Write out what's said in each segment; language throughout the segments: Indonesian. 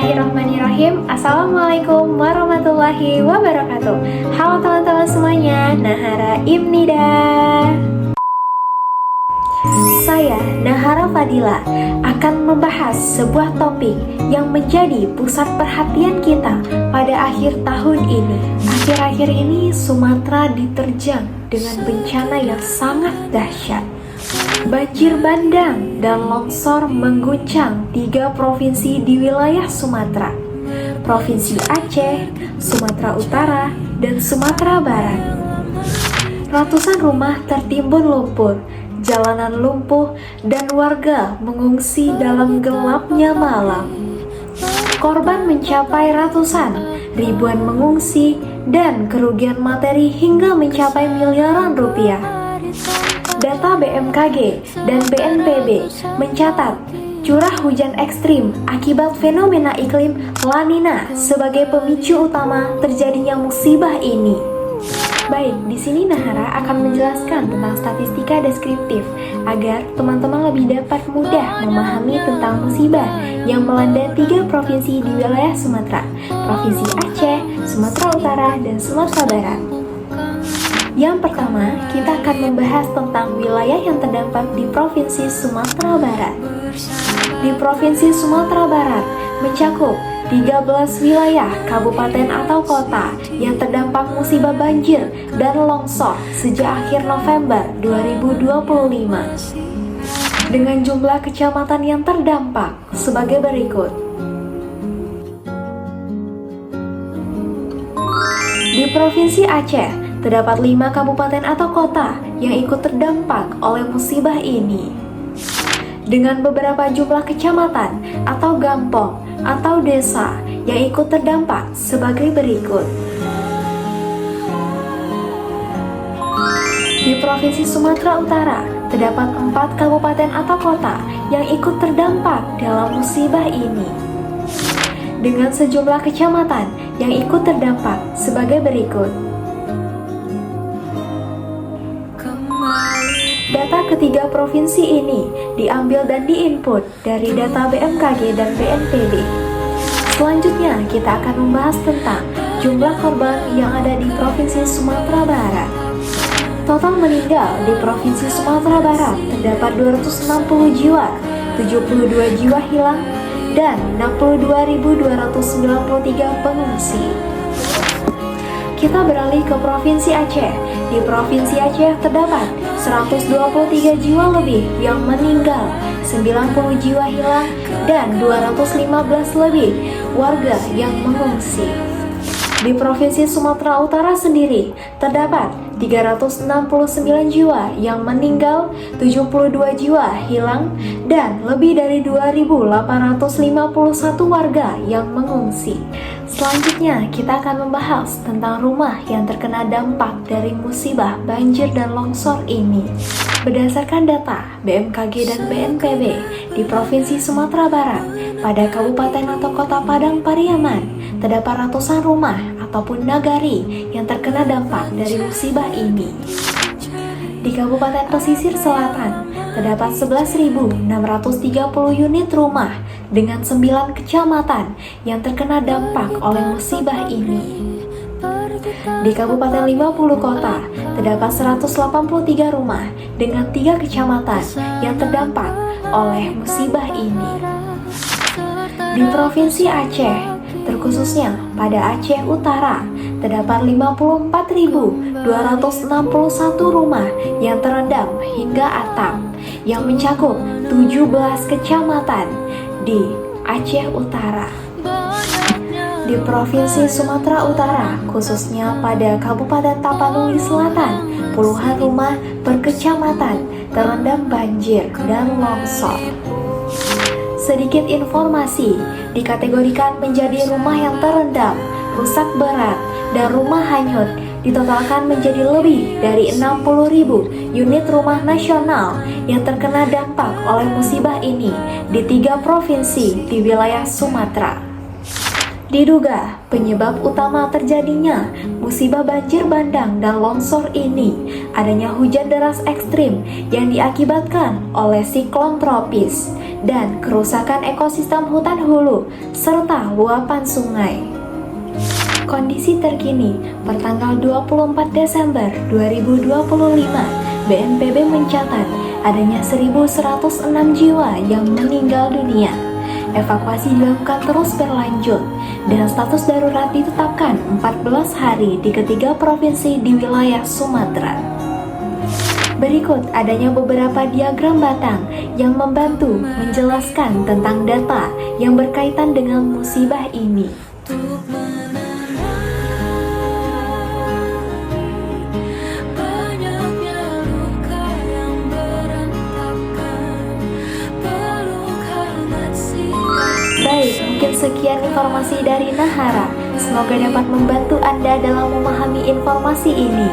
Bismillahirrahmanirrahim. Assalamualaikum warahmatullahi wabarakatuh. Halo teman-teman semuanya, Nahara Imnida. Saya, Nahara Fadila, akan membahas sebuah topik yang menjadi pusat perhatian kita pada akhir tahun ini. Akhir-akhir ini Sumatera diterjang dengan bencana yang sangat dahsyat. Banjir bandang dan longsor mengguncang 3 provinsi di wilayah Sumatera, Provinsi Aceh, Sumatera Utara, dan Sumatera Barat. Ratusan rumah tertimbun lumpur, jalanan lumpuh, dan warga mengungsi dalam gelapnya malam. Korban mencapai ratusan, ribuan mengungsi, dan kerugian materi hingga mencapai miliaran rupiah. Data BMKG dan BNPB mencatat curah hujan ekstrim akibat fenomena iklim La Nina sebagai pemicu utama terjadinya musibah ini. Baik, di sini Nahara akan menjelaskan tentang statistika deskriptif agar teman-teman lebih dapat mudah memahami tentang musibah yang melanda 3 provinsi di wilayah Sumatera, Provinsi Aceh, Sumatera Utara, dan Sumatera Barat. Yang pertama, kita akan membahas tentang wilayah yang terdampak di Provinsi Sumatera Barat. Di Provinsi Sumatera Barat mencakup 13 wilayah kabupaten atau kota yang terdampak musibah banjir dan longsor sejak akhir November 2025. Dengan jumlah kecamatan yang terdampak sebagai berikut. Di Provinsi Aceh, terdapat 5 kabupaten atau kota yang ikut terdampak oleh musibah ini. Dengan beberapa jumlah kecamatan atau gampong atau desa yang ikut terdampak sebagai berikut. Di Provinsi Sumatera Utara, terdapat 4 kabupaten atau kota yang ikut terdampak dalam musibah ini. Dengan sejumlah kecamatan yang ikut terdampak sebagai berikut. Data ketiga provinsi ini diambil dan diinput dari data BMKG dan BNPB. Selanjutnya, kita akan membahas tentang jumlah korban yang ada di Provinsi Sumatera Barat. Total meninggal di Provinsi Sumatera Barat terdapat 260 jiwa, 72 jiwa hilang, dan 62.293 pengungsi. Kita beralih ke Provinsi Aceh. Di Provinsi Aceh terdapat 123 jiwa lebih yang meninggal, 90 jiwa hilang, dan 215 lebih warga yang mengungsi. Di Provinsi Sumatera Utara sendiri terdapat 369 jiwa yang meninggal, 72 jiwa hilang, dan lebih dari 2.851 warga yang mengungsi. Selanjutnya, kita akan membahas tentang rumah yang terkena dampak dari musibah banjir dan longsor ini. Berdasarkan data BMKG dan BNPB di Provinsi Sumatera Barat, pada Kabupaten atau Kota Padang Pariaman, terdapat ratusan rumah ataupun nagari yang terkena dampak dari musibah ini. Di Kabupaten Pesisir Selatan, terdapat 11.630 unit rumah dengan 9 kecamatan yang terkena dampak oleh musibah ini. Di Kabupaten 50 Kota, terdapat 183 rumah dengan 3 kecamatan yang terdampak oleh musibah ini. Di Provinsi Aceh, terkhususnya pada Aceh Utara, terdapat 54.261 rumah yang terendam hingga atap, yang mencakup 17 kecamatan di Aceh Utara. Di Provinsi Sumatera Utara, khususnya pada Kabupaten Tapanuli Selatan, puluhan rumah per kecamatan terendam banjir dan longsor. Sedikit informasi, dikategorikan menjadi rumah yang terendam, rusak berat, dan rumah hanyut, ditotalkan menjadi lebih dari 60.000 unit rumah nasional yang terkena dampak oleh musibah ini di 3 provinsi di wilayah Sumatera. Diduga penyebab utama terjadinya musibah banjir bandang dan longsor ini adanya hujan deras ekstrim yang diakibatkan oleh siklon tropis dan kerusakan ekosistem hutan hulu, serta luapan sungai. Kondisi terkini pertanggal 24 Desember 2025, BNPB mencatat adanya 1.106 jiwa yang meninggal dunia. Evakuasi dilakukan terus berlanjut dan status darurat ditetapkan 14 hari di ketiga provinsi di wilayah Sumatera. Berikut adanya beberapa diagram batang yang membantu menjelaskan tentang data yang berkaitan dengan musibah ini. Baik, mungkin sekian informasi dari Nahara. Semoga dapat membantu Anda dalam memahami informasi ini.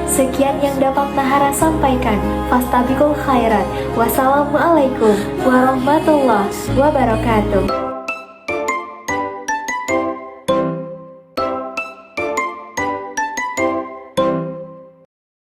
Sekian yang dapat Nahara sampaikan. Fastabiqul khairat. Wassalamualaikum warahmatullahi wabarakatuh.